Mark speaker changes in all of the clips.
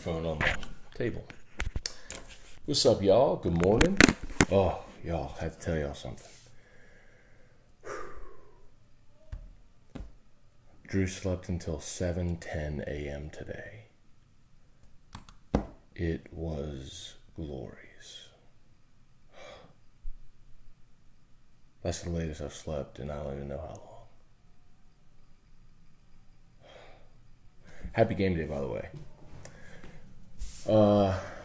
Speaker 1: microphone on the table. What's up, y'all? Good morning. Oh, y'all, I have to tell y'all something. Drew slept until 7:10 a.m. today. It was glorious. That's the latest I've slept, and I don't even know how long. Happy game day, by the way.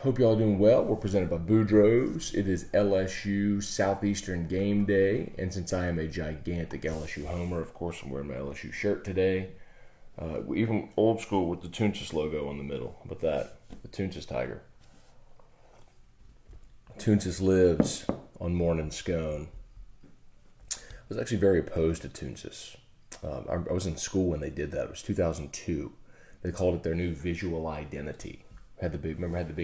Speaker 1: Hope y'all doing well. We're presented by Boudreaux's. It is LSU Southeastern game day, and since I am a gigantic LSU homer, of course I'm wearing my LSU shirt today. Even old school with the Toonsis logo in the middle. How about that? The Toonsis Tiger. Toonsis lives on Morning Scone. I was actually very opposed to Toonsis. I was in school when they did that. It was 2002. They called it their new visual identity. Had the big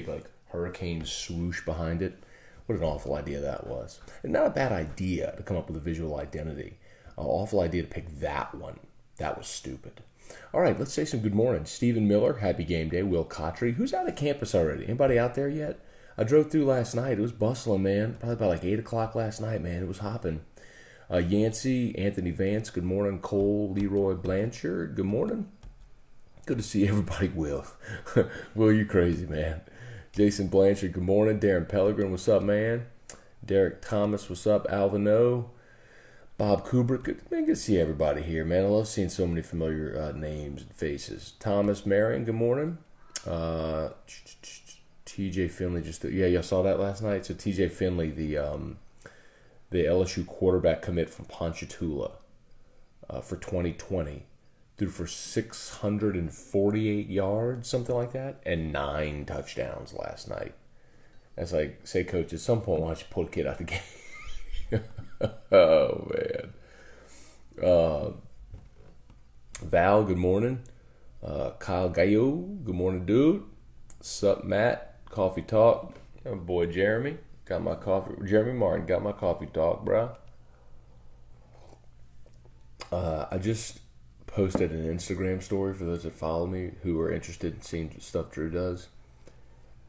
Speaker 1: like hurricane swoosh behind it. What an awful idea that was. And not a bad idea to come up with a visual identity. An awful idea to pick that one. That was stupid. All right, let's say some good morning. Stephen Miller, happy game day. Will Cottrey, who's out of campus already? Anybody out there yet? I drove through last night. It was bustling, man. Probably about like 8 o'clock last night, man. It was hopping. Yancey, Anthony Vance, good morning. Cole, Leroy Blanchard, good morning. Good to see everybody, Will. Will, you crazy, man. Jason Blanchard, good morning. Darren Pellegrin, what's up, man? Derek Thomas, what's up? Alvin O. Bob Kubrick, good to see everybody here, man. I love seeing so many familiar names and faces. Thomas Marion, good morning. TJ Finley, y'all saw that last night? So TJ Finley, the LSU quarterback commit from Ponchatoula for 2020. Threw for 648 yards, something like that, and 9 touchdowns last night. That's like, say, coach, at some point, why don't you pull the kid out the game? Oh, man. Val, good morning. Kyle Gallo, good morning, dude. Sup, Matt? Coffee talk. My boy Jeremy, got my coffee. Jeremy Martin, got my coffee talk, bro. I just posted an Instagram story for those that follow me who are interested in seeing stuff Drew does.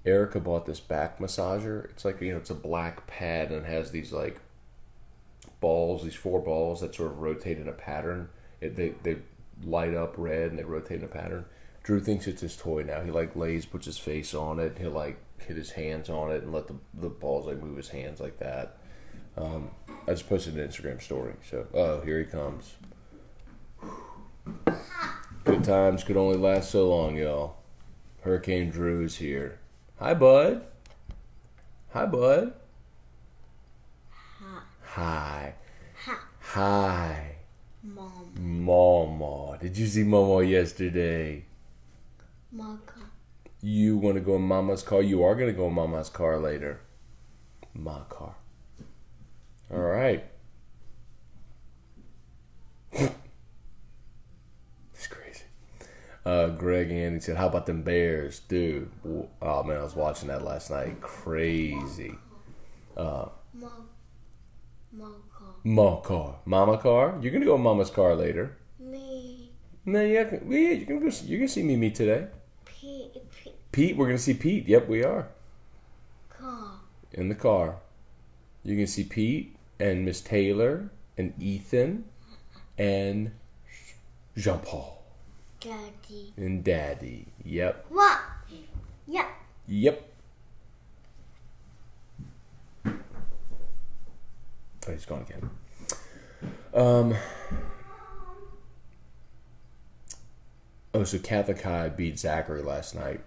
Speaker 1: Erica bought this back massager. It's like, it's a black pad and it has these like balls, these 4 balls that sort of rotate in a pattern. They light up red and they rotate in a pattern. Drew thinks it's his toy now. He puts his face on it. He'll like hit his hands on it and let the balls like move his hands like that. I just posted an Instagram story. So, here he comes. Good times could only last so long, y'all. Hurricane Drew is here. Hi, bud. Hi, bud. Hi. Hi. Mama. Did you see Mama yesterday?
Speaker 2: My car.
Speaker 1: You want to go in Mama's car? You are going to go in Mama's car later. My car. All right. Greg Andy said, how about them Bears? Dude, oh man, I was watching that last night. Crazy.
Speaker 2: My car.
Speaker 1: Ma car. Mama car? You're going to go in Mama's car later.
Speaker 2: Me.
Speaker 1: No, you're going to see Mimi today.
Speaker 2: Pete.
Speaker 1: We're going to see Pete. Yep, we are.
Speaker 2: Car.
Speaker 1: In the car. You're going to see Pete and Miss Taylor and Ethan and Jean-Paul.
Speaker 2: Daddy.
Speaker 1: And Daddy. Yep.
Speaker 2: What? Yeah.
Speaker 1: Yep. Oh, he's gone again. So Catholic High beat Zachary last night.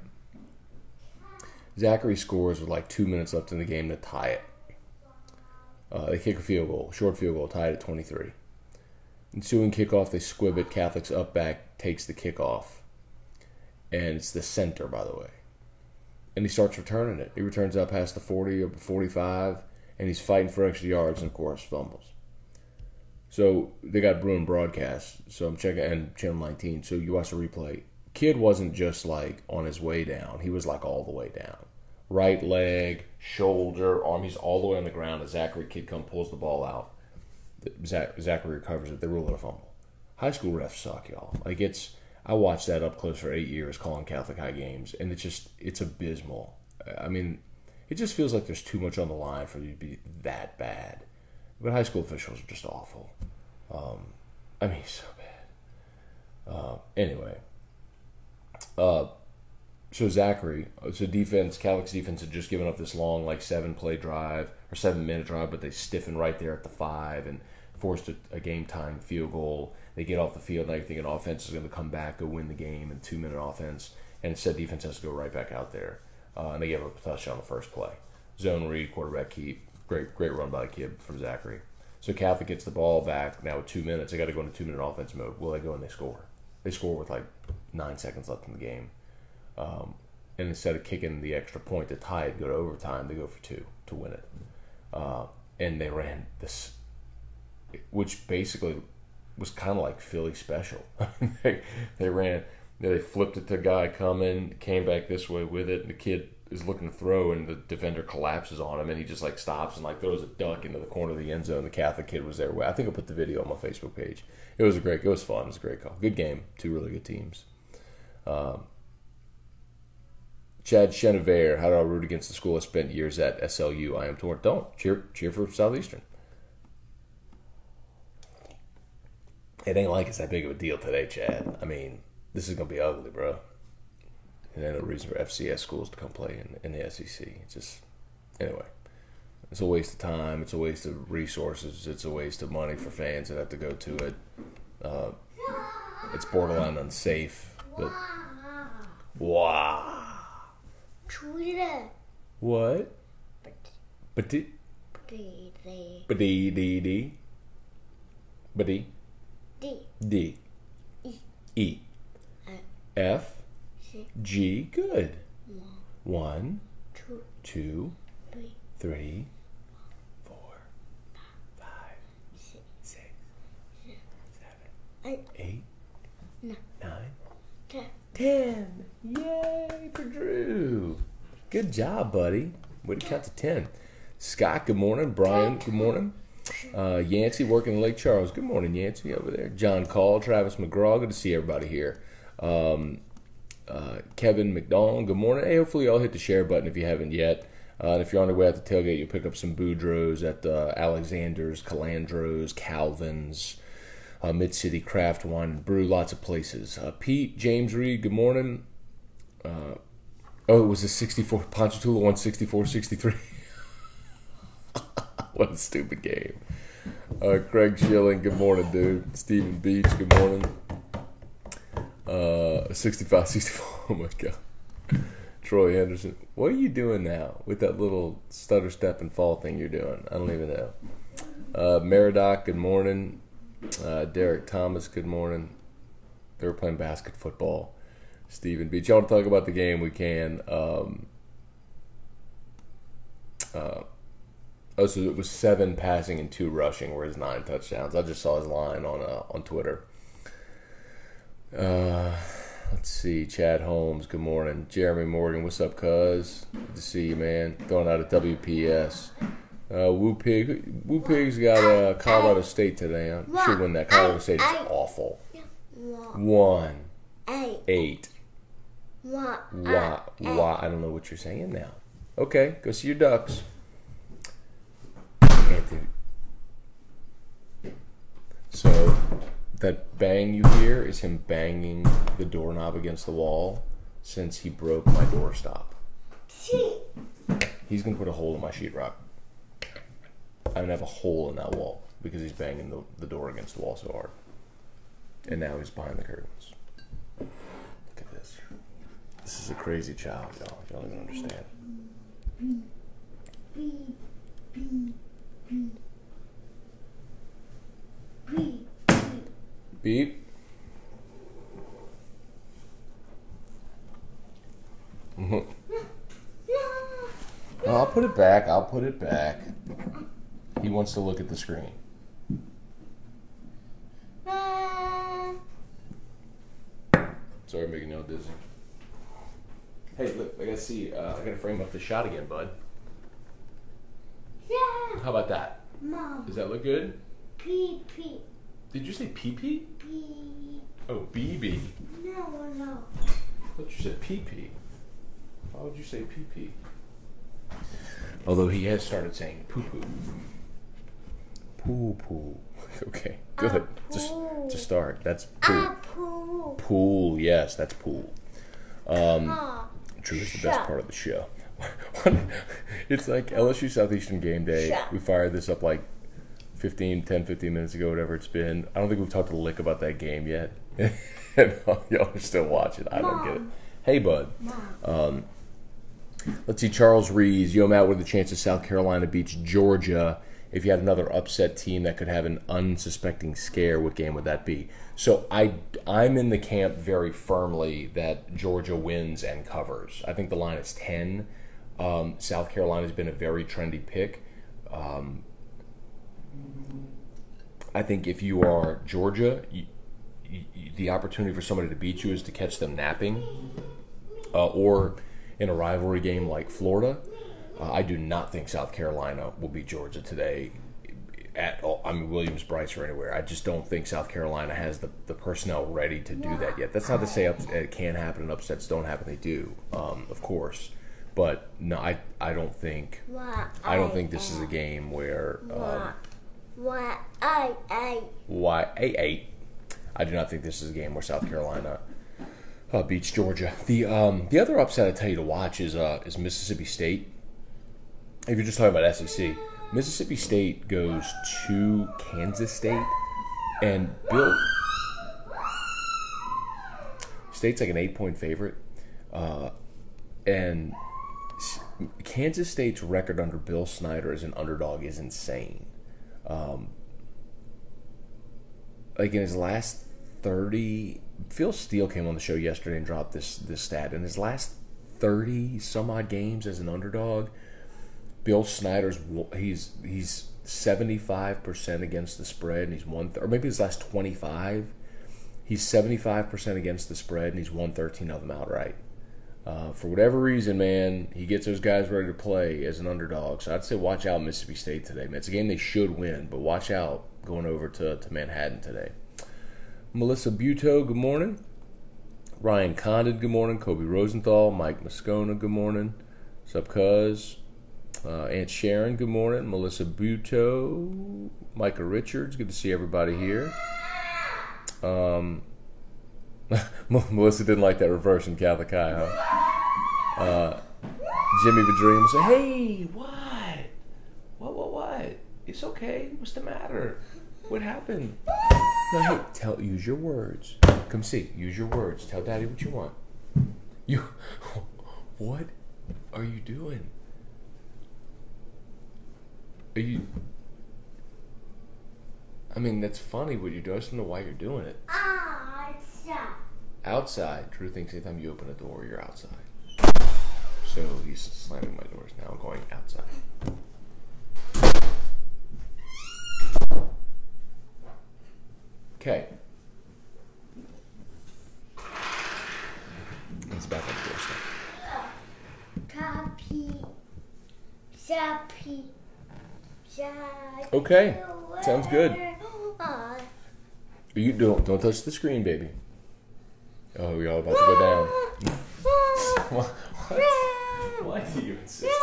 Speaker 1: Zachary scores with like 2 minutes left in the game to tie it. They kick a field goal, short field goal, tied at 23. Ensuing kickoff, they squib it. Catholic's up back, takes the kickoff. And it's the center, by the way. And he starts returning it. He returns up past the 40 or 45, and he's fighting for extra yards, and of course, fumbles. So they got Bruin broadcast. So I'm checking, and Channel 19. So you watch the replay. Kid wasn't just like on his way down. He was like all the way down. Right leg, shoulder, arm. He's all the way on the ground. A Zachary kid pulls the ball out. Zachary recovers it. They rule it a fumble. High school refs suck, y'all. Like I watched that up close for 8 years calling Catholic high games, and it's abysmal. I mean, it just feels like there's too much on the line for you to be that bad. But high school officials are just awful. I mean, so bad. Anyway. So Zachary, Catholic's defense had just given up this long, like 7-play drive, or 7-minute drive, but they stiffen right there at the 5 and forced a game-tying field goal. They get off the field, and I think an offense is going to come back, go win the game in 2-minute offense, and instead defense has to go right back out there. And they gave up a touchdown on the first play. Zone read, quarterback keep. Great run by the kid from Zachary. So Catholic gets the ball back now with 2 minutes. They got to go into 2-minute offense mode. Well, they go and they score. They score with like 9 seconds left in the game. And instead of kicking the extra point to tie it, go to overtime, they go for 2 to win it. And they ran this, which basically was kind of like Philly special. They flipped it to a guy coming, came back this way with it, and the kid is looking to throw, and the defender collapses on him, and he just like stops and like throws a duck into the corner of the end zone. The Catholic kid was there. I think I put the video on my Facebook page. It was fun. It was a great call. Good game. 2 really good teams. Chad Chenevert, how do I root against the school I spent years at, SLU? I am torn. Don't. Cheer for Southeastern. It ain't like it's that big of a deal today, Chad. I mean, this is going to be ugly, bro. And there's no reason for FCS schools to come play in the SEC. It's just, anyway, it's a waste of time. It's a waste of resources. It's a waste of money for fans that have to go to it. It's borderline unsafe. But, wow. What? D. E. F. G. Good. 1, 2, 3, 4, 5, 6, 7, 8, 9, 10. Yay for Drew. Good job, buddy. Way to count to 10. Scott, good morning. Brian, good morning. Yancey working in Lake Charles. Good morning, Yancey, over there. John Call, Travis McGraw. Good to see everybody here. Kevin McDonald, good morning. Hey, hopefully y'all hit the share button if you haven't yet. And if you're on the way out to tailgate, you'll pick up some Boudreaux's at Alexander's, Calandro's, Calvin's, Mid-City Craft Wine and Brew, lots of places. Pete, James Reed, good morning. It was a 64, Ponchatoula won 64-63. What a stupid game. Craig Schilling, good morning, dude. Stephen Beach, good morning. 65-64, oh my God. Troy Henderson, what are you doing now with that little stutter, step, and fall thing you're doing? I don't even know. Meridoc, good morning. Derek Thomas, good morning. They were playing basket football. Stephen Beach, y'all want to talk about the game? We can. So it was 7 passing and 2 rushing, were his 9 touchdowns. I just saw his line on Twitter. Let's see. Chad Holmes, good morning. Jeremy Morgan, what's up, cuz? Good to see you, man. Throwing out a WPS. Woo Pig's got Colorado State today. I should win that. Colorado State is awful. 1, 8. Why? I don't know what you're saying now. Okay, go see your Ducks. Anthony. So that bang you hear is him banging the doorknob against the wall since he broke my doorstop. He's going to put a hole in my sheetrock. I'm going to have a hole in that wall because he's banging the door against the wall so hard. And now he's behind the curtains. Look at this. This is a crazy child, y'all. Y'all don't even understand. Beep. I'll put it back. He wants to look at the screen. Sorry, I'm making y'all dizzy. Hey, look, I gotta frame up the shot again, bud.
Speaker 2: Yeah.
Speaker 1: How about that?
Speaker 2: Mom.
Speaker 1: Does that look good?
Speaker 2: Pee pee.
Speaker 1: Did you say pee pee?
Speaker 2: Pee.
Speaker 1: Oh, BB.
Speaker 2: No. No.
Speaker 1: I thought you said pee-pee. Why would you say pee-pee? Although he has started saying poo-poo. Poo-poo. Okay, good. Just to start, that's pool.
Speaker 2: Pool.
Speaker 1: Pool, yes, that's pool. True is the best part of the show. It's like LSU Southeastern game day. We fired this up like 10, 15 minutes ago, whatever it's been. I don't think we've talked a lick about that game yet. Y'all are still watching. I don't get it. Hey, bud. Let's see, Charles Rees. Yo, Matt, what are the chances South Carolina beats Georgia? If you had another upset team that could have an unsuspecting scare, what game would that be? So I'm in the camp very firmly that Georgia wins and covers. I think the line is 10. South Carolina's been a very trendy pick. I think if you are Georgia, the opportunity for somebody to beat you is to catch them napping, or in a rivalry game like Florida. I do not think South Carolina will beat Georgia today at all. I mean, Williams-Brice or anywhere. I just don't think South Carolina has the personnel ready to do that yet. That's not to say it can happen and upsets don't happen. They do, of course. But no, I don't think this is a game where I do not think this is a game where South Carolina beats Georgia. The other upset I tell you to watch is Mississippi State. If you're just talking about SEC, Mississippi State goes to Kansas State, and State's like an 8-point favorite, and Kansas State's record under Bill Snyder as an underdog is insane. Like in his last 30, Phil Steele came on the show yesterday and dropped this stat. In his last 30 some odd games as an underdog, Bill Snyder's he's 75% against the spread, and he's or maybe his last 25, he's 75% against the spread, and he's won 13 of them outright. For whatever reason, man, he gets those guys ready to play as an underdog. So I'd say watch out Mississippi State today, man. It's a game they should win, but watch out going over to Manhattan today. Melissa Buto, good morning. Ryan Condon, good morning. Kobe Rosenthal, Mike Moscona, good morning. What's up, cuz? Aunt Sharon, good morning. Melissa Buto, Micah Richards, good to see everybody here. Melissa didn't like that reverse in Catholic High, huh? Jimmy the Dream said, "Hey, what? What? It's okay. What's the matter? What happened? No, hey, use your words. Come see. Use your words. Tell Daddy what you want. What are you doing? I mean, that's funny what you're doing. I just don't know why you're doing it. Outside. Drew thinks anytime you open a door, you're outside. So he's slamming my doors now. I'm going outside. Okay. Let's back on the doorstep. Okay. Sounds good. You don't touch the screen, baby. Oh, we're all about to go down. What? Why do you insist?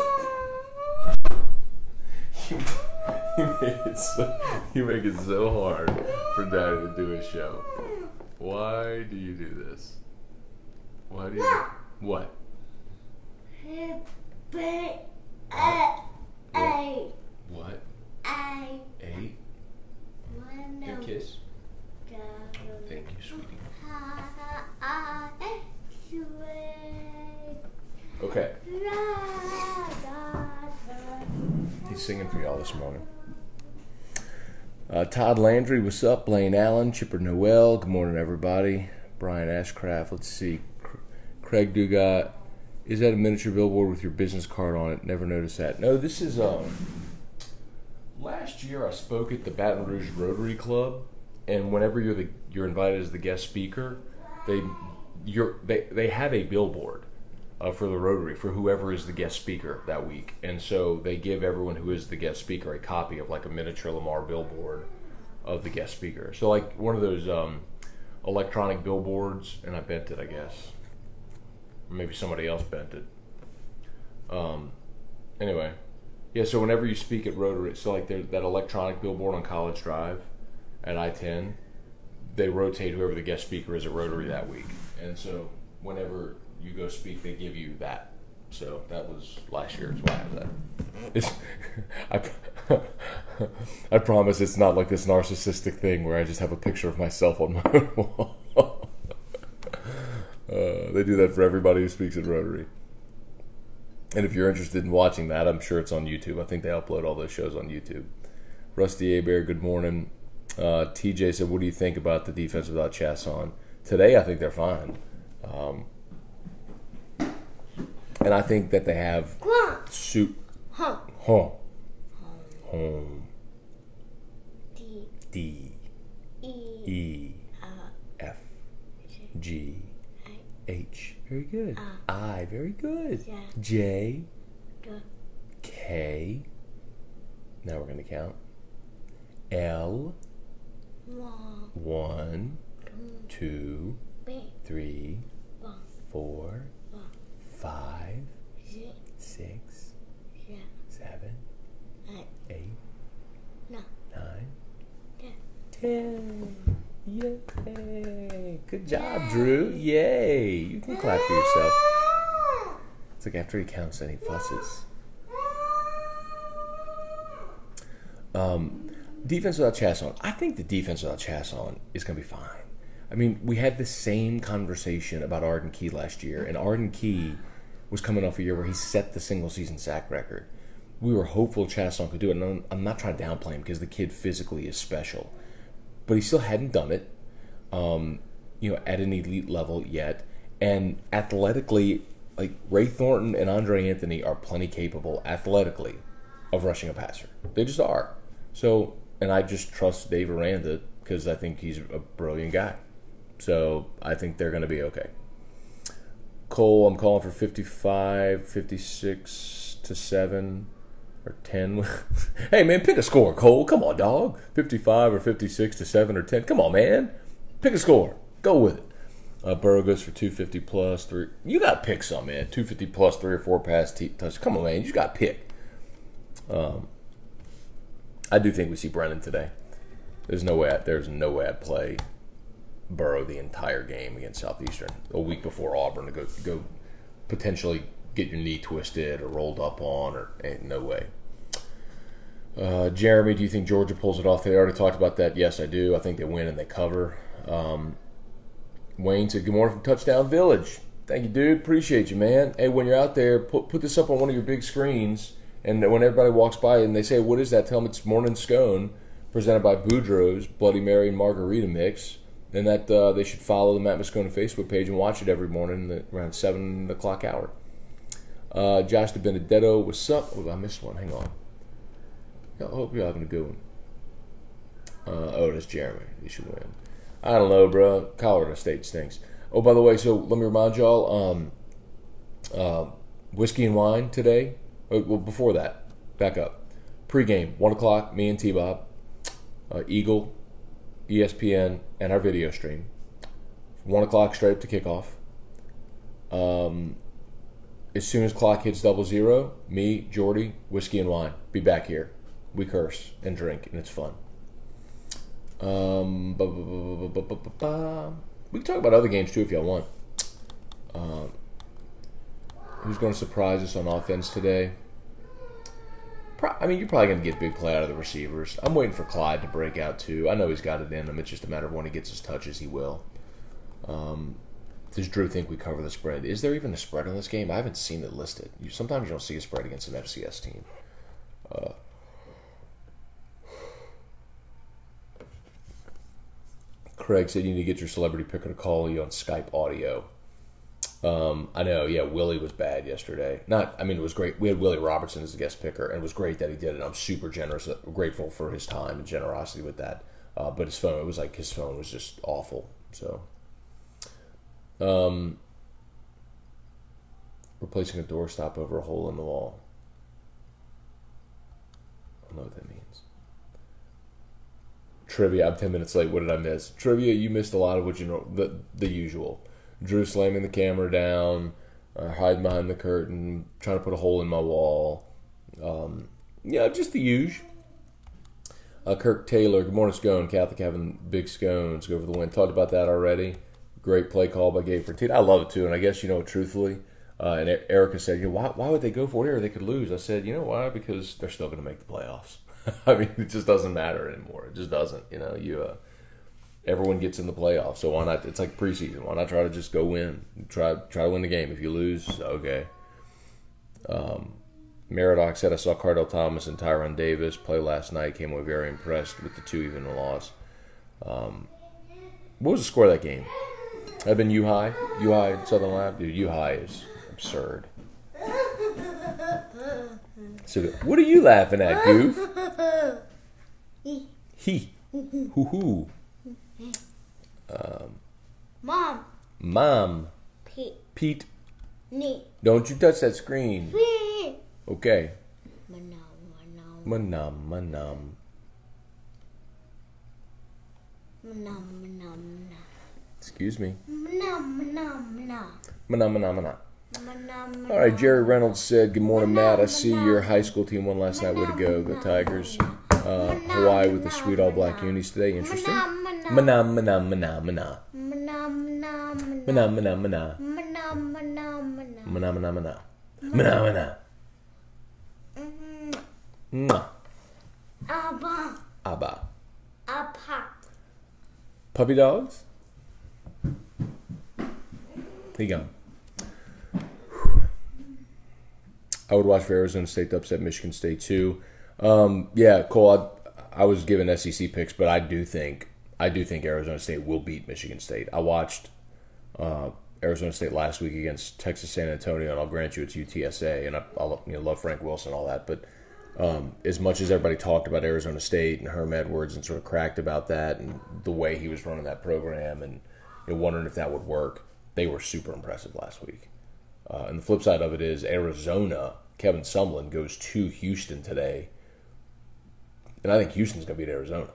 Speaker 1: You make it so hard for Daddy to do his show. Why do you do this? Why do you? What? What? 8? Your kiss? Thank you, sweetie. Okay. He's singing for y'all this morning. Todd Landry, what's up? Blaine Allen, Chipper Noel, good morning, everybody. Brian Ashcraft, let's see. Craig Dugat, is that a miniature billboard with your business card on it? Never noticed that. No, this is, last year I spoke at the Baton Rouge Rotary Club, and whenever you're invited as the guest speaker, they have a billboard for the Rotary for whoever is the guest speaker that week, and so they give everyone who is the guest speaker a copy of like a miniature Lamar billboard of the guest speaker. So like one of those electronic billboards, and I bent it, I guess. Or maybe somebody else bent it. Anyway, yeah, so whenever you speak at Rotary, so like there's that electronic billboard on College Drive at I-10, they rotate whoever the guest speaker is at Rotary that week. And so whenever you go speak, they give you that. So that was last year, that's why I have that. I promise it's not like this narcissistic thing where I just have a picture of myself on my wall. They do that for everybody who speaks at Rotary. And if you're interested in watching that, I'm sure it's on YouTube. I think they upload all those shows on YouTube. Rusty Abear, good morning. TJ said, what do you think about the defense without Chasson? Today, I think they're fine. And I think that they have home. D E F G H. Very good. I. Very good. J K. Now we're going to count. L. 1 2 3 4 5 6 7 8 9 10. Yay! Good job, Drew. Yay! You can clap for yourself. It's like after he counts, then he fusses. Defense without Chasson. I think the defense without Chasson is going to be fine. I mean, we had the same conversation about Arden Key last year, and Arden Key was coming off a year where he set the single-season sack record. We were hopeful Chasson could do it, and I'm not trying to downplay him because the kid physically is special. But he still hadn't done it, at an elite level yet. And athletically, like Ray Thornton and Andre Anthony are plenty capable athletically of rushing a passer. They just are. So, and I just trust Dave Aranda because I think he's a brilliant guy. So I think they're going to be okay. Cole, I'm calling for 55, 56 to 7 or 10. Hey, man, pick a score, Cole. Come on, dog. 55 or 56 to 7 or 10. Come on, man. Pick a score. Go with it. Burrow goes for 250 plus 3. You got to pick some, man. 250 plus 3 or 4 pass touch. Come on, man. You just got to pick. I do think we see Brennan today. There's no way I'd play Burrow the entire game against Southeastern a week before Auburn to go potentially get your knee twisted or rolled up on, or ain't no way. Jeremy, do you think Georgia pulls it off? They already talked about that. Yes, I do. I think they win and they cover. Wayne said, good morning from Touchdown Village. Thank you, dude. Appreciate you, man. Hey, when you're out there, put this up on one of your big screens, and when everybody walks by and they say, what is that? Tell them it's Morning Scone, presented by Boudreaux's Bloody Mary and Margarita Mix. And that they should follow the Matt Moscone Facebook page and watch it every morning around 7 o'clock hour. Josh DeBenedetto, what's up? Oh, I missed one. Hang on. I hope you're having a good one. That's Jeremy. You should win. I don't know, bro. Colorado State stinks. Oh, by the way, so let me remind y'all, whiskey and wine today. Well, before that, back up. Pre-game, 1 o'clock, me and T-Bob, Eagle, ESPN, and our video stream. 1 o'clock straight up to kickoff. As soon as clock hits 00, me, Jordy, whiskey and wine. Be back here. We curse and drink, and it's fun. We can talk about other games, too, if y'all want. Who's going to surprise us on offense today? You're probably going to get a big play out of the receivers. I'm waiting for Clyde to break out, too. I know he's got it in him. It's just a matter of when he gets his touches, he will. Does Drew think we cover the spread? Is there even a spread on this game? I haven't seen it listed. Sometimes you don't see a spread against an FCS team. Craig said you need to get your celebrity picker to call you on Skype audio. I know, yeah, Willie was bad yesterday. It was great. We had Willie Robertson as the guest picker, and it was great that he did it. I'm super grateful for his time and generosity with that. But his phone was just awful. So, replacing a doorstop over a hole in the wall. I don't know what that means. Trivia. I'm 10 minutes late. What did I miss? Trivia. You missed a lot of what you know. The usual. Drew slamming the camera down, hiding behind the curtain, trying to put a hole in my wall. Yeah, just the usual. Kirk Taylor. Good morning, Scone. Catholic having big scones. Go for the win. Talked about that already. Great play call by Gabe Fertitta. I love it too. And I guess truthfully. And Erica said, why would they go for it here? They could lose. I said, you know why? Because they're still going to make the playoffs. I mean, it just doesn't matter anymore. It just doesn't. Everyone gets in the playoffs, so why not? It's like preseason. Why not try to just go win? Try to win the game. If you lose, okay. Meridoc said, I saw Cardell Thomas and Tyron Davis play last night. Came away very impressed with the 2 even loss. What was the score of that game? I've been U-High Southern Lab. Dude, U-High is absurd. So, what are you laughing at, Goof? He. Hoo-hoo. Mom. Pete. Don't you touch that screen. Okay. Manam. Excuse me. Manam. All right, Jerry Reynolds said, good morning, Matt. I see your high school team won last night. Way to go. Go Tigers. Hawaii with the sweet all-black unis today. Interesting. Manam. Abba. Puppy dogs? Here you go. I would watch for Arizona State to upset Michigan State too. Yeah, Cole. I was given SEC picks, but I do think Arizona State will beat Michigan State. I watched Arizona State last week against Texas San Antonio, and I'll grant you it's UTSA, and I love Frank Wilson and all that. But as much as everybody talked about Arizona State and Herm Edwards and sort of cracked about that and the way he was running that program and wondering if that would work, they were super impressive last week. And the flip side of it is Arizona, Kevin Sumlin goes to Houston today. And I think Houston's going to beat Arizona.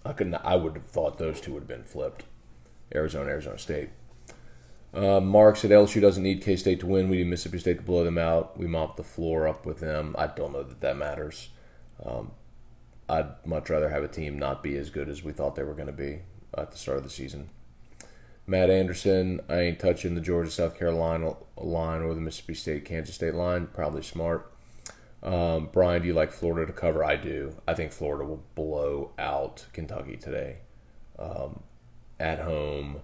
Speaker 1: I would have thought those two would have been flipped. Arizona State. Mark said LSU doesn't need K-State to win. We need Mississippi State to blow them out. We mop the floor up with them. I don't know that matters. I'd much rather have a team not be as good as we thought they were going to be at the start of the season. Matt Anderson, I ain't touching the Georgia-South Carolina line or the Mississippi State-Kansas State line. Probably smart. Brian, do you like Florida to cover? I do. I think Florida will blow out Kentucky today. At home,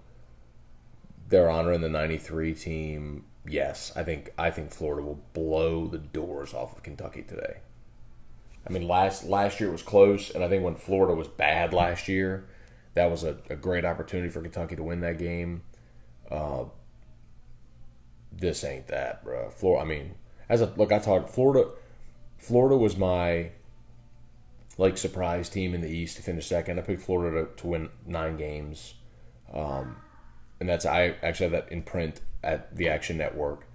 Speaker 1: they're honoring the 93 team. Yes, I think Florida will blow the doors off of Kentucky today. I mean, last year was close, and I think when Florida was bad last year, that was a great opportunity for Kentucky to win that game. This ain't that, bro. Florida. I mean, Florida was my surprise team in the East to finish second. I picked Florida to win 9 games, and I actually have that in print at the Action Network.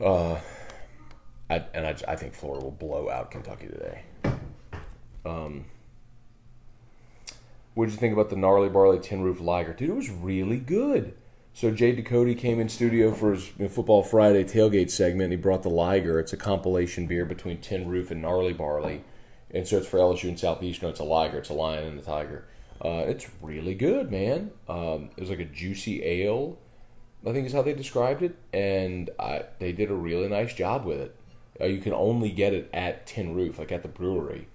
Speaker 1: I think Florida will blow out Kentucky today. What did you think about the Gnarly Barley Tin Roof Lager? Dude, it was really good. So Jay Ducote came in studio for his Football Friday tailgate segment, and he brought the Liger. It's a compilation beer between Tin Roof and Gnarly Barley. And so it's for LSU and Southeast. No, it's a Liger. It's a lion and a tiger. It's really good, man. It was like a juicy ale, I think is how they described it. And they did a really nice job with it. You can only get it at Tin Roof, like at the brewery.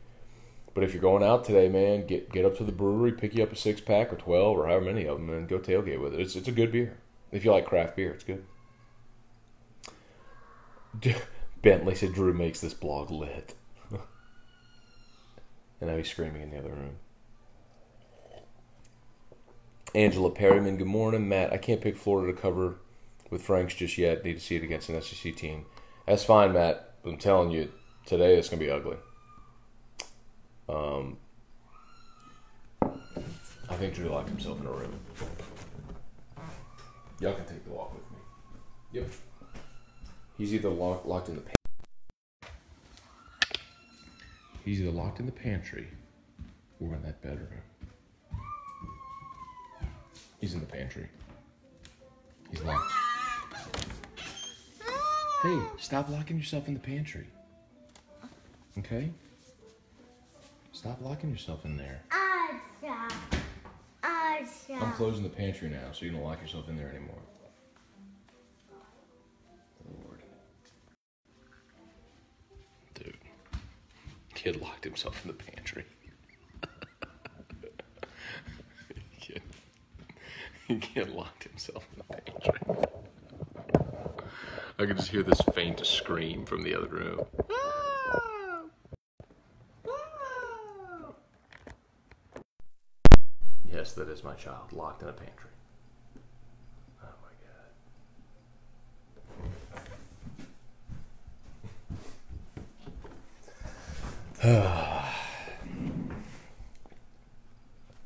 Speaker 1: But if you're going out today, man, get up to the brewery, pick you up a 6-pack or 12 or however many of them, and go tailgate with it. It's a good beer. If you like craft beer, it's good. Bentley said Drew makes this blog lit. And now he's screaming in the other room. Angela Perryman, good morning. Matt, I can't pick Florida to cover with Franks just yet. Need to see it against an SEC team. That's fine, Matt. I'm telling you, today it's going to be ugly. I think Drew locked himself in a room. Y'all can take the walk with me. Yep. He's either locked in the pantry We're in that bedroom. He's in the pantry. He's locked. Hey, stop locking yourself in the pantry. Okay? Stop locking yourself in there. I'm closing the pantry now, so you don't lock yourself in there anymore. Lord. Dude. Kid locked himself in the pantry. Kid locked himself in the pantry. I could just hear this faint scream from the other room. Yes, that is my child, locked in a pantry. Oh my God.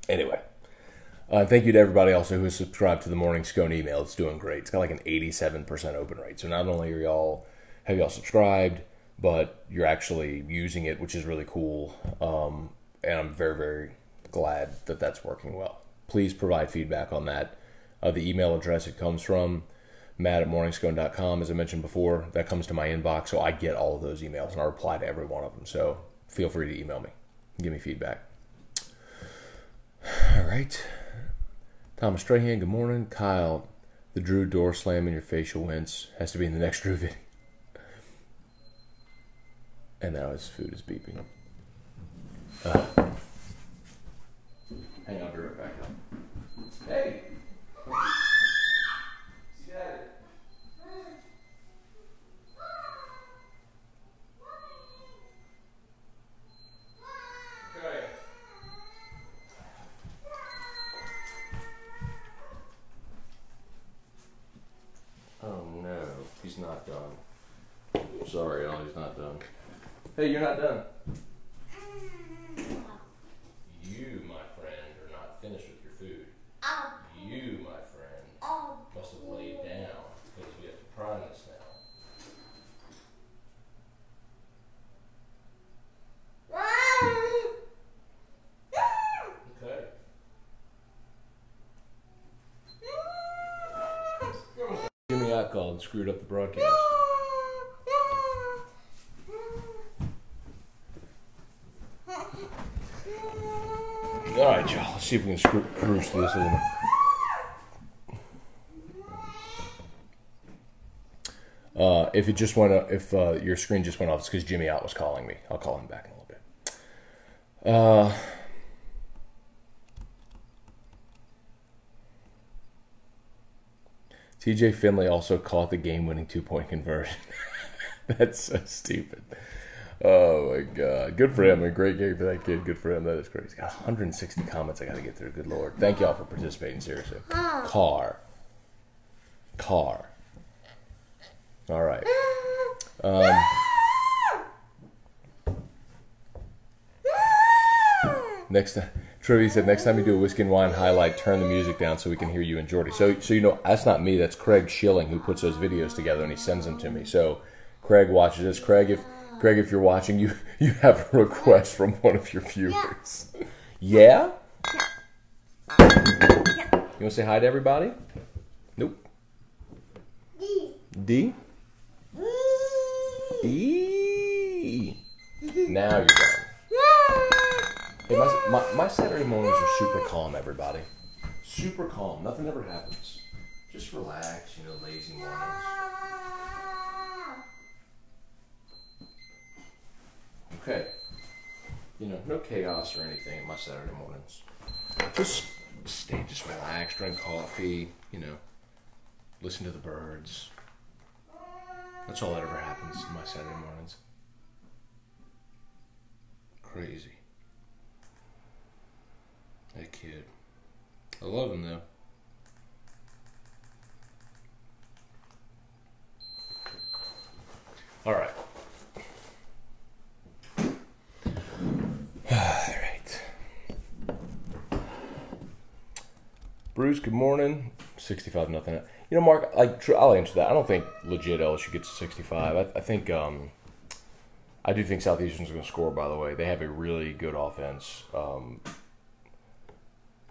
Speaker 1: Anyway, thank you to everybody also who has subscribed to the Morning Scone email. It's doing great. It's got like an 87% open rate. So not only have y'all subscribed, but you're actually using it, which is really cool. And I'm very, very glad that that's working well. Please provide feedback on that. The email address it comes from, matt@morningscone.com, as I mentioned before, that comes to my inbox, so I get all of those emails, and I reply to every one of them. So feel free to email me. Give me feedback. All right. Thomas Strahan, good morning. Kyle, the Drew door slam in your facial wince has to be in the next Drew video. And now his food is beeping. Hang on, I'll be right back up. Hey! Oh no, he's not done. Sorry, y'all, he's not done. Hey, you're not done. You, my friend, are not finished with your food. You, my friend, must have laid down because we have to prime this now. Okay. Jimmy I called and screwed up the broadcast. All right, y'all. Let's see if we can cruise through this a little bit. If it just went, if your screen just went off, it's because Jimmy Out was calling me. I'll call him back in a little bit. TJ Finley also caught the game-winning 2-point conversion. That's so stupid. Oh my God. Good for him. A great game for that kid. Good for him. That is crazy. Got 160 comments I got to get through. Good Lord. Thank y'all for participating. Seriously. Car. All right. Next time. Trivia said, next time you do a whiskey and wine highlight, turn the music down so we can hear you and Jordy. So you know, that's not me. That's Craig Schilling who puts those videos together and he sends them to me. So Craig watches this. Craig, if you're watching, you have a request from one of your viewers. Yeah? You want to say hi to everybody? Nope. D? E. Now you're done. Hey, my Saturday mornings are super calm, everybody. Super calm. Nothing ever happens. Just relax, lazy mornings. Okay. No chaos or anything in my Saturday mornings. Just relax, drink coffee, listen to the birds. That's all that ever happens in my Saturday mornings. Crazy. That kid. I love him though. All right. Bruce, good morning. 65-0. Mark, I'll answer that. I don't think legit LSU gets to 65. I think I do think Southeastern's going to score, by the way. They have a really good offense.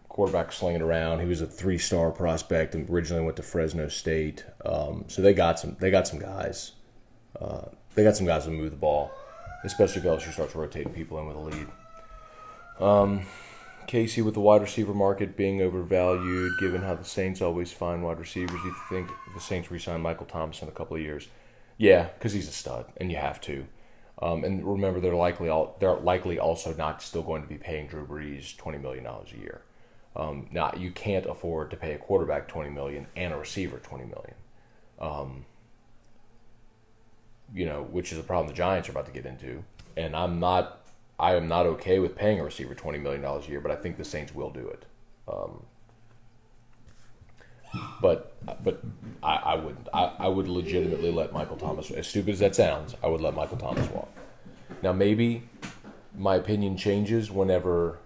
Speaker 1: Quarterback slinging around. He was a 3-star prospect and originally went to Fresno State. So they got some guys. They got some guys to move the ball, especially if LSU starts rotating people in with a lead. Casey, with the wide receiver market being overvalued, given how the Saints always find wide receivers, you think the Saints re-sign Michael Thomas in a couple of years? Yeah, because he's a stud, and you have to. And remember, they're likely also not still going to be paying Drew Brees $20 million a year. Now, you can't afford to pay a quarterback $20 million and a receiver $20 million. Which is a problem the Giants are about to get into. And I am not okay with paying a receiver $20 million a year, but I think the Saints will do it. But I wouldn't. I would legitimately let Michael Thomas, as stupid as that sounds, I would let Michael Thomas walk. Now, maybe my opinion changes whenever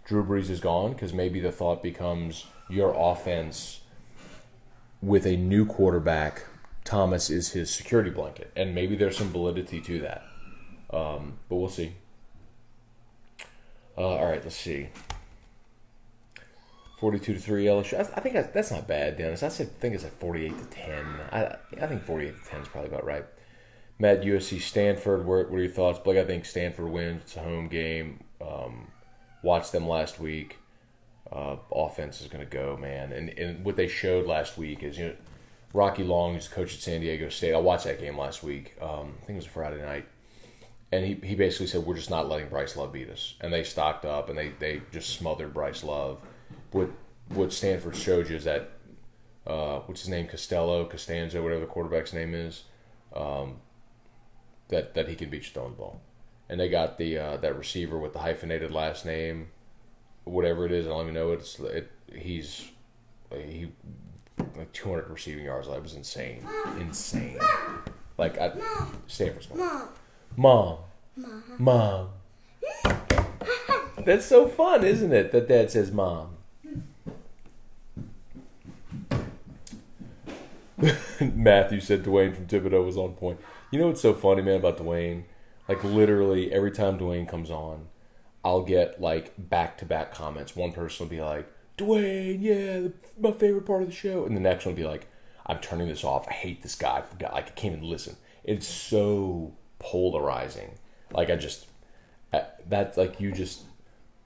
Speaker 1: Drew Brees is gone, because maybe the thought becomes your offense with a new quarterback, Thomas is his security blanket, and maybe there's some validity to that. But we'll see. All right, let's see. 42-3 LSU. I think that's not bad, Dennis. I think it's like 48-10. I think 48-10 is probably about right. Matt, USC, Stanford. What are your thoughts, Blake? I think Stanford wins. It's a home game. Watched them last week. Offense is going to go, man. And what they showed last week is, Rocky Long, who's coach at San Diego State. I watched that game last week. I think it was a Friday night. And he basically said, we're just not letting Bryce Love beat us. And they stocked up, and they just smothered Bryce Love. What Stanford showed you is that, what's his name, Costanzo, whatever the quarterback's name is, that he can beat you throwing the ball. And they got that receiver with the hyphenated last name, whatever it is, I don't even know he like 200 receiving yards. That was insane. Like, Stanford's going, Mom. That's so fun, isn't it, that Dad says Mom? Matthew said Dwayne from Thibodeau was on point. You know what's so funny, man, about Dwayne? Like, literally, every time Dwayne comes on, I'll get, like, back-to-back comments. One person will be like, Dwayne, yeah, my favorite part of the show. And the next one will be like, I'm turning this off. I hate this guy. I can't even listen. It's so polarizing. Like,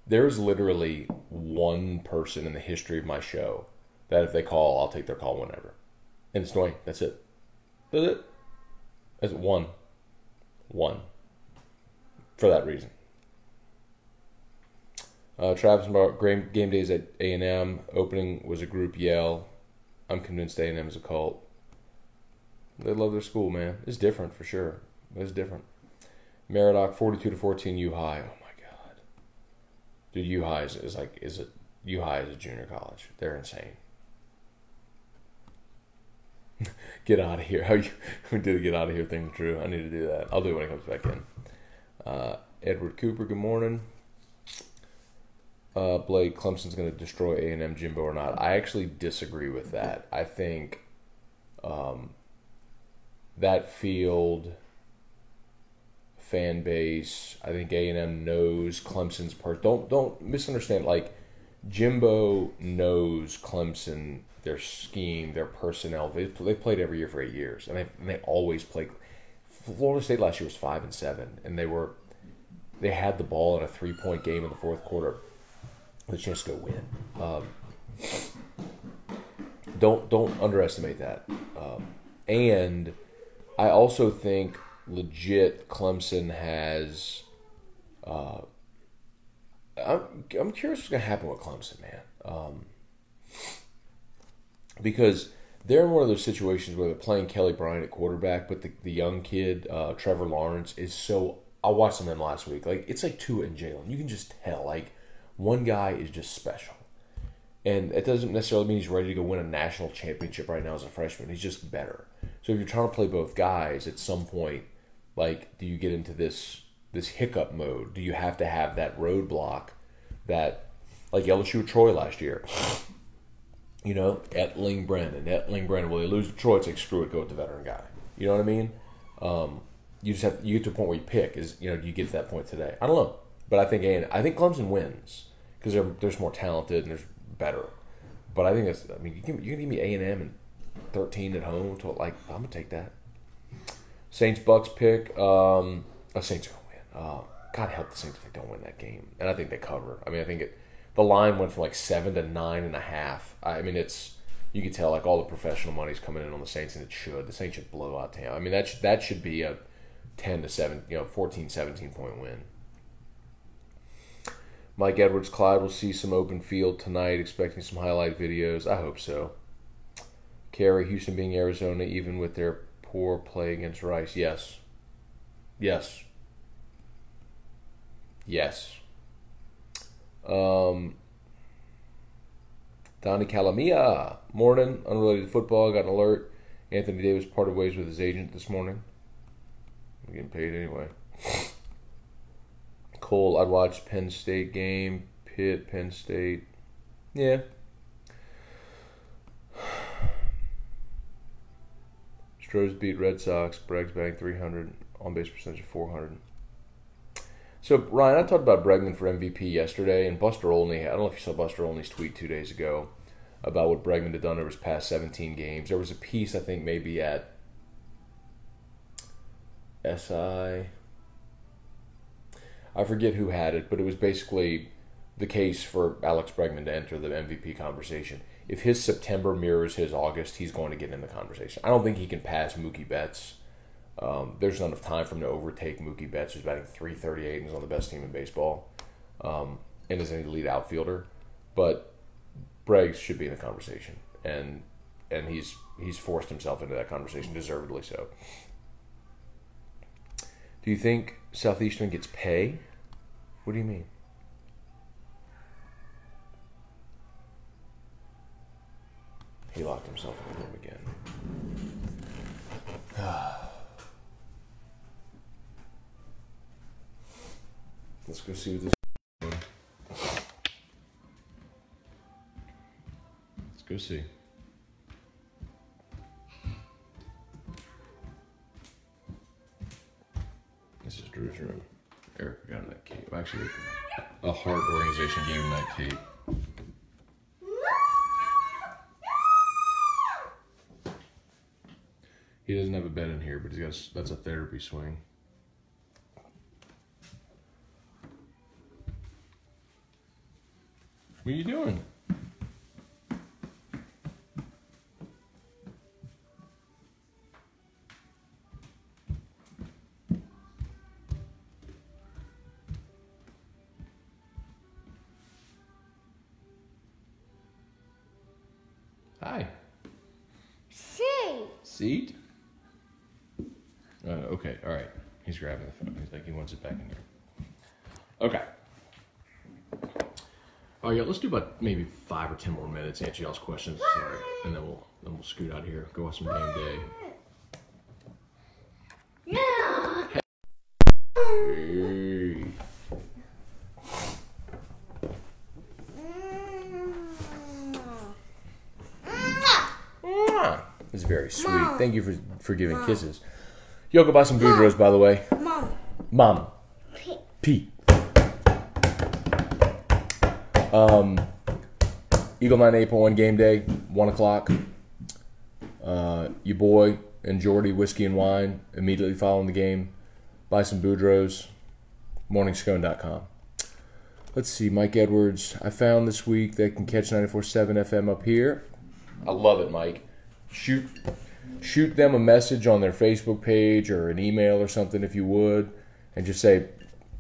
Speaker 1: there's literally one person in the history of my show that if they call, I'll take their call whenever. And it's Dwayne. That's it. That's one. For that reason. Travis about game days at A&M. Opening was a group yell. I'm convinced A&M is a cult. They love their school, man. It's different for sure. It's different. Meridoc 42-14 U-High. Oh my god, dude, U-High U-High is a junior college. They're insane. Get out of here. We did a get out of here thing, Drew. I need to do that. I'll do it when it comes back in. Edward Cooper, good morning. Blake, Clemson's going to destroy A&M, Jimbo or not. I actually disagree with that. I think that field, fan base, I think A&M knows Clemson's part. Don't misunderstand. Like, Jimbo knows Clemson, their scheme, their personnel. They played every year for 8 years, and they always play. Florida State last year was 5-7, and they had the ball in a 3-point game in the fourth quarter with a chance to go win. Don't underestimate that. And I also think legit Clemson has. I'm curious what's going to happen with Clemson, man. Because they're in one of those situations where they're playing Kelly Bryant at quarterback, but the young kid, Trevor Lawrence, is so. I watched them last week. Like, it's like Tua and Jalen. You can just tell. Like, one guy is just special. And it doesn't necessarily mean he's ready to go win a national championship right now as a freshman. He's just better. So if you're trying to play both guys, at some point, like, do you get into this hiccup mode? Do you have to have that roadblock that, like LSU with Troy last year? Etling Brennan. Well, they lose to Troy. It's like, screw it, go with the veteran guy. You know what I mean? you get to a point where you pick. Do you get to that point today? I don't know, but I think Clemson wins because they're more talented and they're better. But I think you can give me A&M and 13 at home. I'm gonna take that. Saints Bucks pick. Saints are gonna win. God help the Saints if they don't win that game, and I think they cover. I think the line went from like 7 to 9.5. You can tell all the professional money's coming in on the Saints, and the Saints should blow out Tampa. That should be a 10 to 7, 14, 17 point win. Mike Edwards, Clyde will see some open field tonight, expecting some highlight videos. I hope so. Carey, Houston being Arizona, even with their poor play against Rice. Yes. Donnie Calamia, morning, unrelated to football, got an alert. Anthony Davis parted ways with his agent this morning. I'm getting paid anyway. Cole, I'd watch Penn State game. Pitt, Penn State. Yeah. Stros beat Red Sox. Bregg's batting 300. On base percentage of 400. So, Ryan, I talked about Bregman for MVP yesterday, and Buster Olney, I don't know if you saw Buster Olney's tweet 2 days ago about what Bregman had done over his past 17 games. There was a piece, I think, maybe at SI. I forget who had it, but it was basically the case for Alex Bregman to enter the MVP conversation. If his September mirrors his August, he's going to get in the conversation. I don't think he can pass Mookie Betts. There's not enough time for him to overtake Mookie Betts, who's batting .338 and is on the best team in baseball, and is an elite outfielder. But Breggs should be in the conversation, and he's forced himself into that conversation, deservedly so. Do you think Southeastern gets pay? What do you mean? He locked himself in the room again. Let's go see what this is. Let's go see. This is Drew's room. Eric got him that cape. Actually, a heart organization gave him that cape. He doesn't have a bed in here, but that's a therapy swing. What are you doing? Hi. Seat? Okay, all right. He's grabbing the phone. He's like, he wants it back in here. Okay. All right, let's do about maybe 5 or 10 more minutes, answer y'all's questions. Sorry, and then we'll scoot out of here. Go watch some game day.
Speaker 2: Yeah.
Speaker 1: Hey. It's very sweet. Mom. Thank you for giving kisses. Yo, go buy some Boudreaux, by the way. Mom. P. Eagle 98.1 game day, 1 o'clock. Your boy and Jordy, whiskey and wine, immediately following the game. Buy some Boudreaux. Morningscone.com. Let's see, Mike Edwards. I found this week they can catch 94.7 FM up here. I love it, Mike. Shoot them a message on their Facebook page or an email or something if you would, and just say,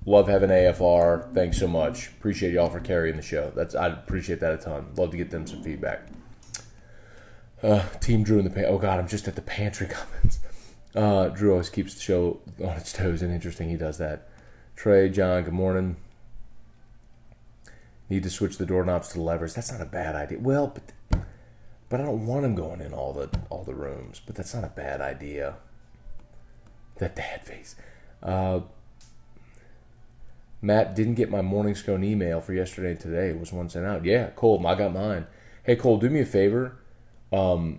Speaker 1: love having AFR. Thanks so much. Appreciate y'all for carrying the show. I'd appreciate that a ton. Love to get them some feedback. Team Drew in the pantry. Oh God, I'm just at the pantry comments. Drew always keeps the show on its toes, and interesting he does that. Trey, John, good morning. Need to switch the doorknobs to the levers. That's not a bad idea. Well, but I don't want them going in all the rooms. But that's not a bad idea. That dad face. Matt didn't get my Morning Scone email for yesterday and today. It was one sent out. Yeah, Cole, I got mine. Hey, Cole, do me a favor. Go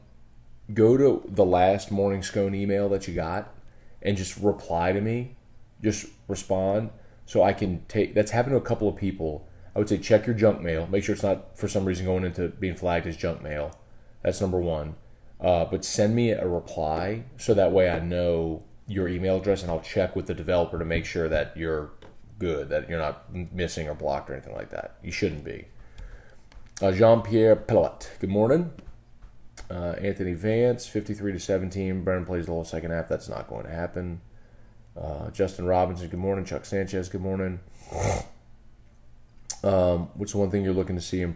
Speaker 1: to the last Morning Scone email that you got and just reply to me. Just respond so I can take. That's happened to a couple of people. I would say check your junk mail. Make sure it's not for some reason going into being flagged as junk mail. That's number one. But send me a reply so that way I know your email address, and I'll check with the developer to make sure that you're good, that you're not missing or blocked or anything like that. You shouldn't be. Jean-Pierre Pelot, good morning. Anthony Vance, 53-17. Brennan plays the whole second half. That's not going to happen. Justin Robinson, good morning. Chuck Sanchez, good morning. What's the one thing you're looking to see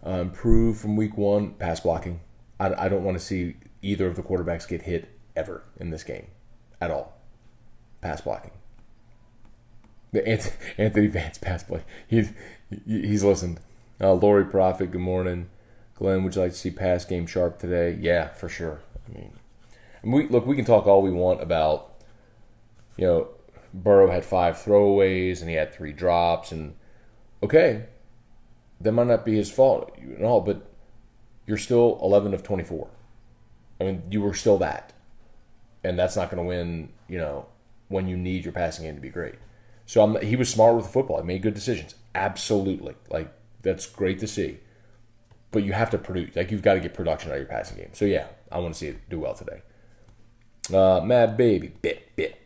Speaker 1: improve from week one? Pass blocking. I don't want to see either of the quarterbacks get hit ever in this game at all. Pass blocking. The Anthony Vance pass play. He's listened. Lori Prophet, good morning. Glenn, would you like to see pass game sharp today? Yeah, for sure. I mean, we can talk all we want about, Burrow had 5 throwaways and he had 3 drops, and okay, that might not be his fault and all, but you're still 11 of 24. I mean, you were still that, and that's not going to win. When you need your passing game to be great. So he was smart with the football. He made good decisions. Absolutely, that's great to see. But you have to produce. You've got to get production out of your passing game. So, yeah, I want to see it do well today. Mad Baby, bit.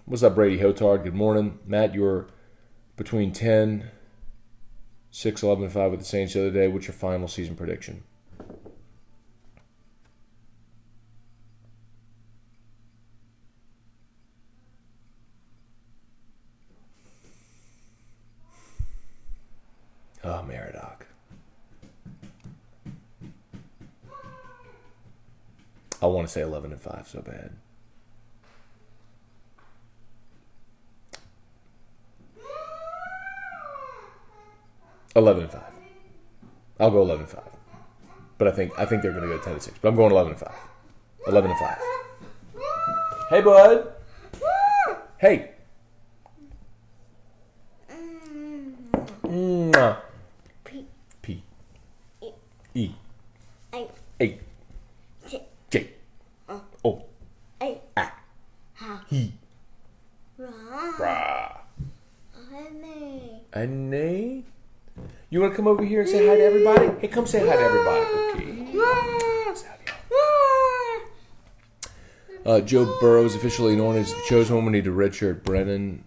Speaker 1: What's up, Brady Hotard? Good morning. Matt, you were between 10, 6, 11, 5 with the Saints the other day. What's your final season prediction? Oh, Meridoc. I want to say 11-5 so bad. $11-5. I'll go 11-5. But I think they're going to go 10-6. But I'm going 11-5. 11-5. Hey, bud. Hey. P. E. A. J. O. A. He. Rah. Annie. You want to come over here and say hi to everybody? Hey, come say hi to everybody. Okay. Joe Burrow is officially known as the chosen one. We need to redshirt Brennan.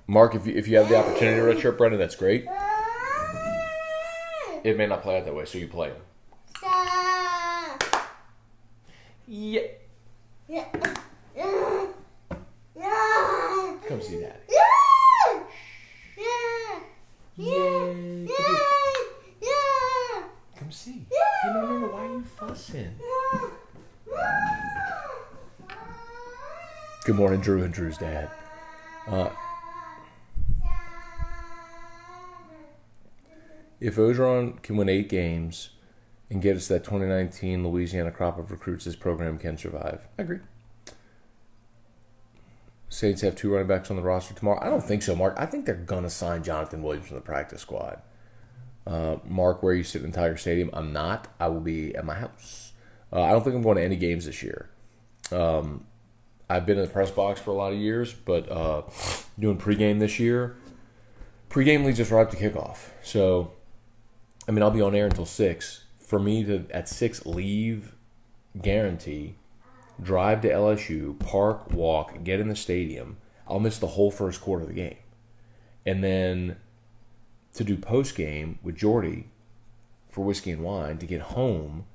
Speaker 1: Mark, if you have the opportunity to redshirt Brennan, that's great. It may not play out that way, so you play him. Yeah. Come see Daddy. Yay. Come see. Hey, no. Why are you fussing? Good morning, Drew and Drew's dad. If Ogeron can win 8 games and get us that 2019 Louisiana crop of recruits, this program can survive. I agree. Saints have 2 running backs on the roster tomorrow. I don't think so, Mark. I think they're going to sign Jonathan Williams from the practice squad. Mark, where are you sitting in Tiger Stadium? I'm not. I will be at my house. I don't think I'm going to any games this year. I've been in the press box for a lot of years, but doing pregame this year, pregame leads us right up to kickoff. So, I'll be on air until 6. For me to, at 6, leave, guarantee, drive to LSU, park, walk, get in the stadium, I'll miss the whole first quarter of the game. And then to do post-game with Jordy for Whiskey and Wine, to get home,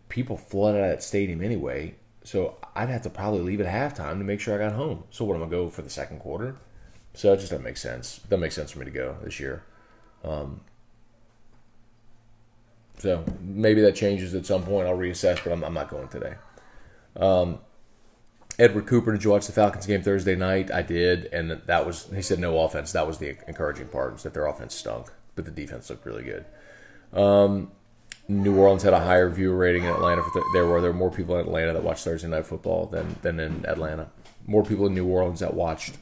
Speaker 1: people flood out of that stadium anyway, so I'd have to probably leave at halftime to make sure I got home. So what, am I going to go for the second quarter? So it just doesn't make sense. It doesn't make sense for me to go this year. So maybe that changes at some point. I'll reassess, but I'm not going today. Edward Cooper, did you watch the Falcons game Thursday night? I did, and he said no offense. That was the encouraging part, is that their offense stunk, but the defense looked really good. New Orleans had a higher viewer rating in Atlanta. There were more people in Atlanta that watched Thursday Night Football than in Atlanta. More people in New Orleans that watched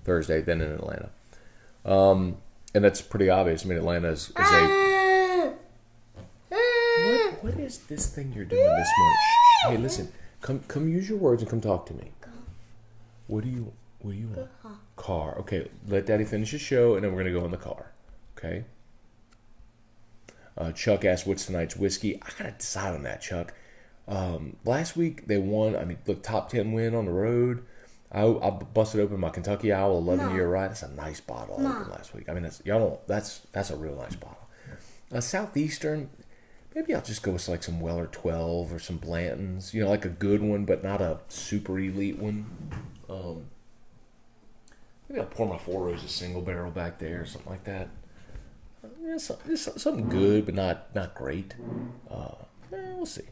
Speaker 1: Thursday than in Atlanta. And that's pretty obvious. Atlanta is a... What is this thing you're doing this morning? Hey, listen. Come use your words and come talk to me. What do you want? Car. Okay, let Daddy finish his show, and then we're going to go in the car. Okay? Chuck asked, what's tonight's whiskey? I got to decide on that, Chuck. Last week, they won. I mean, look, top 10 win on the road. I busted open my Kentucky Owl 11-year rye. That's a nice bottle I opened last week. I mean, that's a real nice bottle. Southeastern, maybe I'll just go with like some Weller 12 or some Blanton's. You know, like a good one, but not a super elite one. Maybe I'll pour my Four Roses single barrel back there or something like that. Yeah, something good, but not great. We'll see.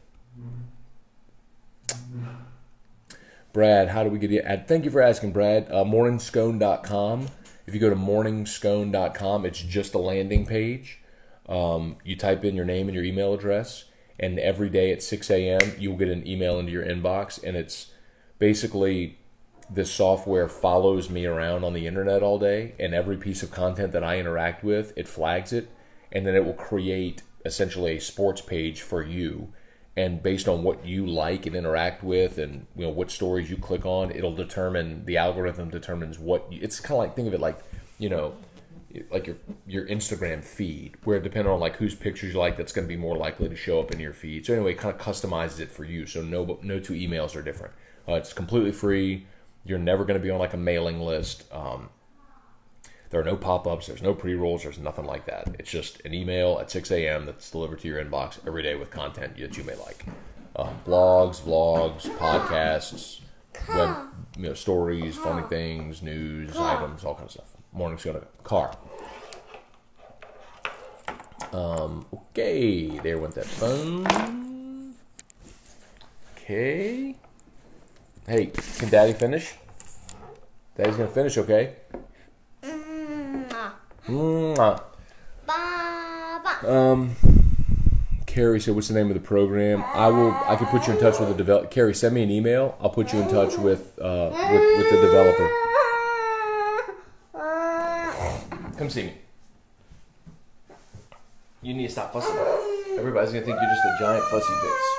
Speaker 1: Brad, how do we get you? Thank you for asking, Brad. Morningscone.com. If you go to morningscone.com, it's just a landing page. You type in your name and your email address, and every day at 6 a.m. you'll get an email into your inbox, and it's basically this software follows me around on the internet all day, and every piece of content that I interact with, it flags it, and then it will create essentially a sports page for you. And based on what you like and interact with, and what stories you click on, it'll determine, the algorithm determines what it's kind of like, think of it like, like your Instagram feed, where depending on like whose pictures you like, that's going to be more likely to show up in your feed. So anyway, it kind of customizes it for you. So no two emails are different. It's completely free. You're never going to be on like a mailing list. There are no pop-ups. There's no pre-rolls. There's nothing like that. It's just an email at 6 a.m. that's delivered to your inbox every day with content that you may like. Blogs, vlogs, podcasts, web, stories, funny things, news, items, all kinds of stuff. Morning's going to car. Okay, there went that phone. Okay. Hey, can Daddy finish? Daddy's going to finish, okay? Carrie said, what's the name of the program? I can put you in touch with the developer. Carrie, send me an email. I'll put you in touch with the developer. Come see me. You need to stop fussing. Everybody's going to think you're just a giant fussy face.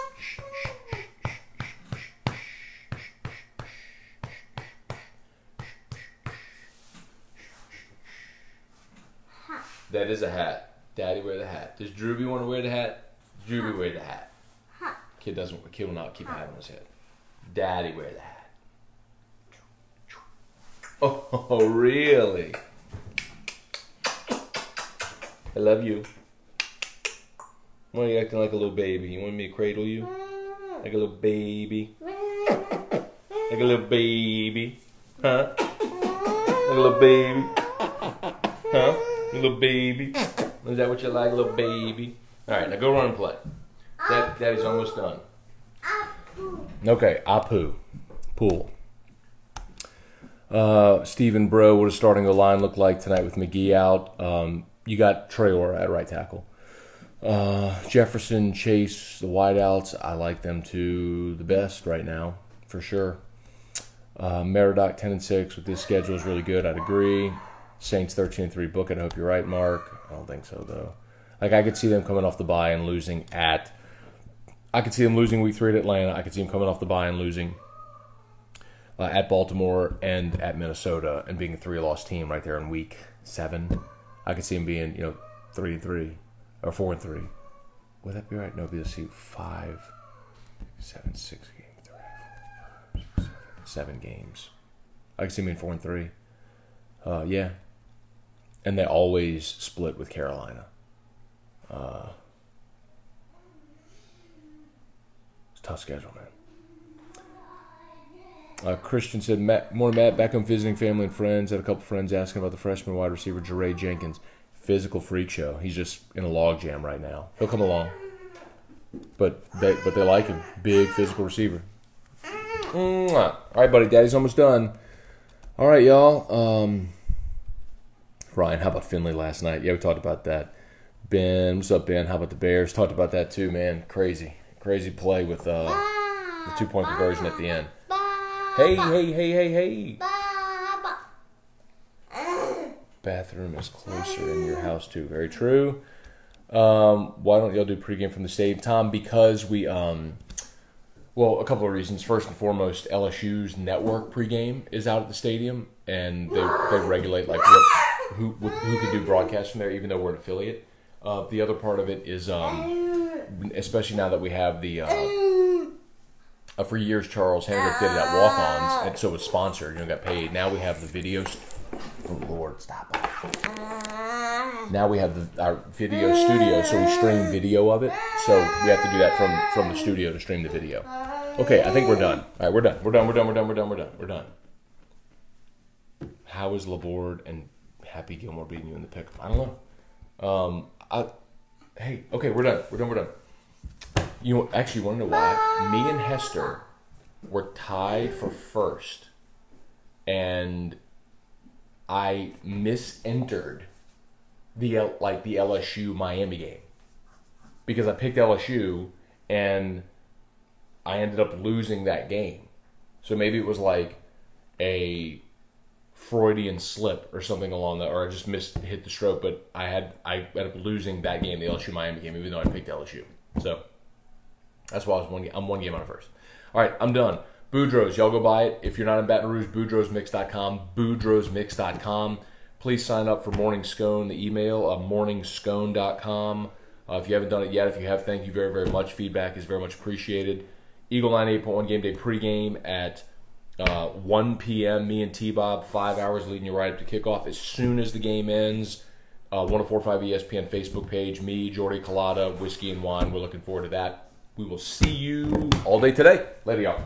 Speaker 1: That is a hat. Daddy, wear the hat. Does Drewby want to wear the hat? Drewby, wear the hat. Kid will not keep a hat on his head. Daddy, wear the hat. Oh, really? I love you. Why are you acting like a little baby? You want me to cradle you? Like a little baby? Like a little baby? Huh? Like a little baby? Huh? You little baby. Is that what you like, little baby? Alright, now go run and play. Daddy's almost done. Okay, Apu. Pool. Stephen Bro, what does starting the line look like tonight with McGee out? You got Traore at right tackle. Jefferson, Chase, the wideouts, I like them to the best right now, for sure. Meridoc 10-6 with this schedule is really good, I'd agree. Saints 13-3, book it. I hope you're right, Mark. I don't think so, though. Like, I could see them coming off the bye and losing at... I could see them losing week 3 at Atlanta. I could see them coming off the bye and losing at Baltimore and at Minnesota and being a 3-loss team right there in week 7. I could see them being, 3-3 or 4-3. Would that be right? No, it'd be, let's see, 5, 7, 6 games, 3, 4, 5, 6, 7 games. I could see them being 4-3. Yeah. And they always split with Carolina. It's a tough schedule, man. Christian said, Matt, back home visiting family and friends. Had a couple friends asking about the freshman wide receiver, Jeray Jenkins. Physical freak show. He's just in a log jam right now. He'll come along. But they like him. Big physical receiver. All right, buddy. Daddy's almost done. All right, y'all. Ryan, how about Finley last night? Yeah, we talked about that. Ben, what's up, Ben? How about the Bears? Talked about that too, man. Crazy play with the 2-point conversion at the end. Hey. Bathroom is closer in your house too. Very true. Why don't y'all do pregame from the stadium, Tom? Because we Well, a couple of reasons. First and foremost, LSU's network pregame is out at the stadium, and they regulate like who can do broadcasts from there, even though we're an affiliate. The other part of it is, especially now that we have the for years Charles Hendrick did it at Walk-Ons, and so it's sponsored. Got paid. Now we have the video. Oh Lord, stop! Now we have our video studio, so we stream video of it. So we have to do that from the studio to stream the video. Okay, I think we're done. All right, we're done. We're done. How is Laborde and Happy Gilmore beating you in the pick? I don't know. Hey, okay, we're done. You actually want to know why? Me and Hester were tied for first, and I misentered the LSU Miami game because I picked LSU and I ended up losing that game. So maybe it was like a Freudian slip or something along that, or I just hit the stroke. But I ended up losing that game, the LSU Miami game, even though I picked LSU. So that's why I'm one game out of first. All right, I'm done. Boudreaux's, y'all go buy it. If you're not in Baton Rouge, boudreauxmix.com, boudreauxmix.com. Please sign up for Morning Scone, the email, morningscone.com. If you haven't done it yet, if you have, thank you very, very much. Feedback is very much appreciated. Eagle 98.1 Game Day pregame at 1 p.m. Me and T-Bob, 5 hours leading you right up to kickoff. As soon as the game ends, 1045 ESPN Facebook page, me, Jordy Collada, Whiskey and Wine. We're looking forward to that. We will see you all day today. Later, y'all.